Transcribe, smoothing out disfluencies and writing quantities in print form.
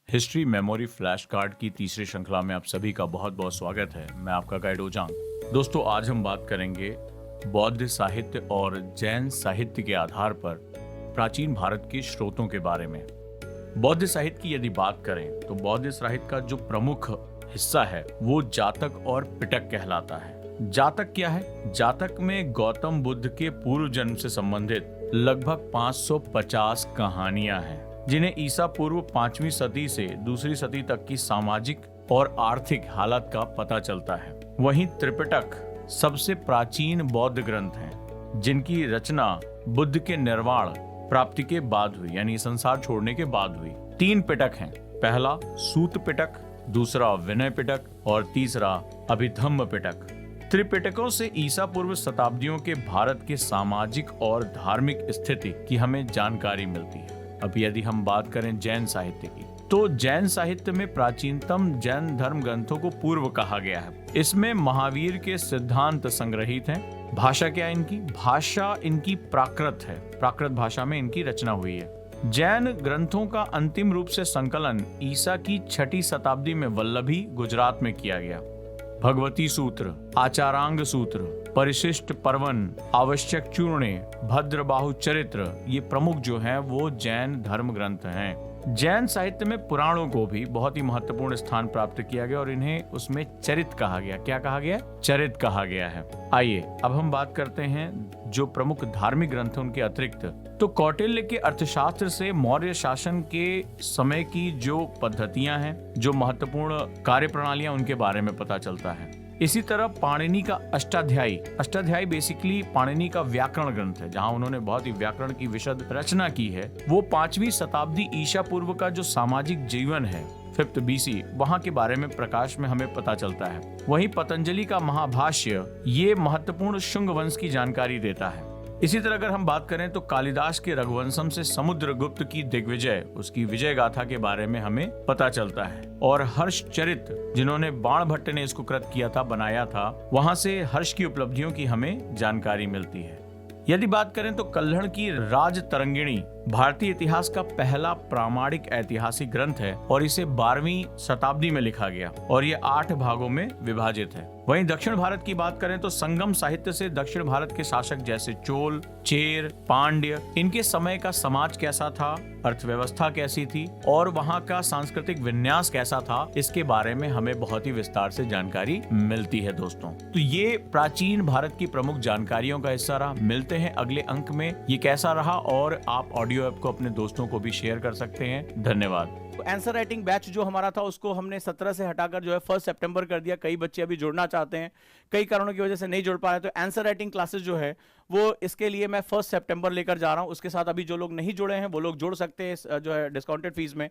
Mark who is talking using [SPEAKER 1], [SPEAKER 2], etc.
[SPEAKER 1] History memory flash card की तीसरी श्रृंखला में आप सभी का बहुत बहुत स्वागत है। मैं आपका गाइड ओजांग। दोस्तों, आज हम बात करेंगे बौद्ध साहित्य और जैन साहित्य के आधार पर प्राचीन भारत के स्रोतों के बारे में। बौद्ध साहित्य की यदि बात करें तो बौद्ध साहित्य का जो प्रमुख हिस्सा है वो जातक और पिटक कहलाता है। जातक क्या है? जातक में गौतम बुद्ध के पूर्व जन्म से संबंधित लगभग 550 कहानियां हैं, जिन्हें ईसा पूर्व 5वीं सदी से दूसरी सदी तक की सामाजिक और आर्थिक हालत का पता चलता है। वहीं त्रिपिटक सबसे प्राचीन बौद्ध ग्रंथ हैं, जिनकी रचना बुद्ध के निर्वाण प्राप्ति के बाद हुई, यानी संसार छोड़ने के बाद हुई। 3 पिटक हैं। पहला सूत पिटक, दूसरा विनय पिटक और तीसरा अभिधम्म पिटक। त्रिपिटकों से ईसा पूर्व शताब्दियों के भारत के सामाजिक और धार्मिक स्थिति की हमें जानकारी मिलती है। अब यदि हम बात करें जैन साहित्य की, तो जैन साहित्य में प्राचीनतम जैन धर्म ग्रंथों को पूर्व कहा गया है। इसमें महावीर के सिद्धांत संग्रहित हैं। भाषा क्या है इनकी? भाषा इनकी प्राकृत है। प्राकृत भाषा में इनकी रचना हुई है। जैन ग्रंथों का अंतिम रूप से संकलन ईसा की 6ठी शताब्दी में वल्लभी, गुजरात में किया गया। भगवती सूत्र, आचारांग सूत्र, परिशिष्ट पर्वन, आवश्यक चूर्णे, भद्रबाहु चरित्र, ये प्रमुख जो हैं वो जैन धर्म ग्रंथ हैं। जैन साहित्य में पुराणों को भी बहुत ही महत्वपूर्ण स्थान प्राप्त किया गया और इन्हें उसमें चरित कहा गया। क्या कहा गया? चरित कहा गया है। आइए अब हम बात करते हैं जो प्रमुख धार्मिक ग्रंथ हैं उनके अतिरिक्त। तो कौटिल्य के अर्थशास्त्र से मौर्य शासन के समय की जो पद्धतियां हैं, जो महत्वपूर्ण कार्य प्रणालियां, उनके बारे में पता चलता है। इसी तरह पाणिनि का अष्टाध्यायी बेसिकली पाणिनि का व्याकरण ग्रंथ है, जहां उन्होंने बहुत ही व्याकरण की विशद रचना की है। वो 5वीं शताब्दी ईसा पूर्व का जो सामाजिक जीवन है 5th BC, वहां के बारे में प्रकाश में हमें पता चलता है। वहीं पतंजलि का महाभाष्य ये महत्वपूर्ण शुंग वंश की जानकारी देता है। इसी तरह अगर हम बात करें तो कालिदास के रघुवंशम से समुद्रगुप्त की दिग्विजय, उसकी विजय गाथा के बारे में हमें पता चलता है। और हर्षचरित, जिन्होंने बाणभट्ट ने इसको कृत किया था, बनाया था, वहां से हर्ष की उपलब्धियों की हमें जानकारी मिलती है। यदि बात करें तो कल्हड़ की राज तरंगिणी भारतीय इतिहास का पहला प्रामाणिक ऐतिहासिक ग्रंथ है और इसे 12वीं शताब्दी में लिखा गया और ये 8 भागों में विभाजित है। वहीं दक्षिण भारत की बात करें तो संगम साहित्य से दक्षिण भारत के शासक जैसे चोल, चेर, पांड्य, इनके समय का समाज कैसा था, अर्थव्यवस्था कैसी थी और वहां का सांस्कृतिक विन्यास कैसा था, इसके बारे में हमें बहुत ही विस्तार से जानकारी मिलती है। दोस्तों, तो ये प्राचीन भारत की प्रमुख जानकारियों का हिस्सा रहा। मिलते हैं अगले अंक में। ये कैसा रहा और आप ऑडियो ऐप को अपने दोस्तों को भी शेयर कर सकते हैं। धन्यवाद।
[SPEAKER 2] आंसर राइटिंग बैच जो हमारा था उसको हमने 17 से हटाकर जो है 1 सितंबर कर दिया। कई बच्चे अभी जुड़ना चाहते हैं, कई कारणों की वजह से नहीं जुड़ पा रहे, तो आंसर राइटिंग क्लासेस जो है वो इसके लिए मैं 1 सितंबर लेकर जा रहा हूं। उसके साथ अभी जो लोग नहीं जुड़े हैं वो लोग जुड़ सकते हैं जो है डिस्काउंटेड फीस में।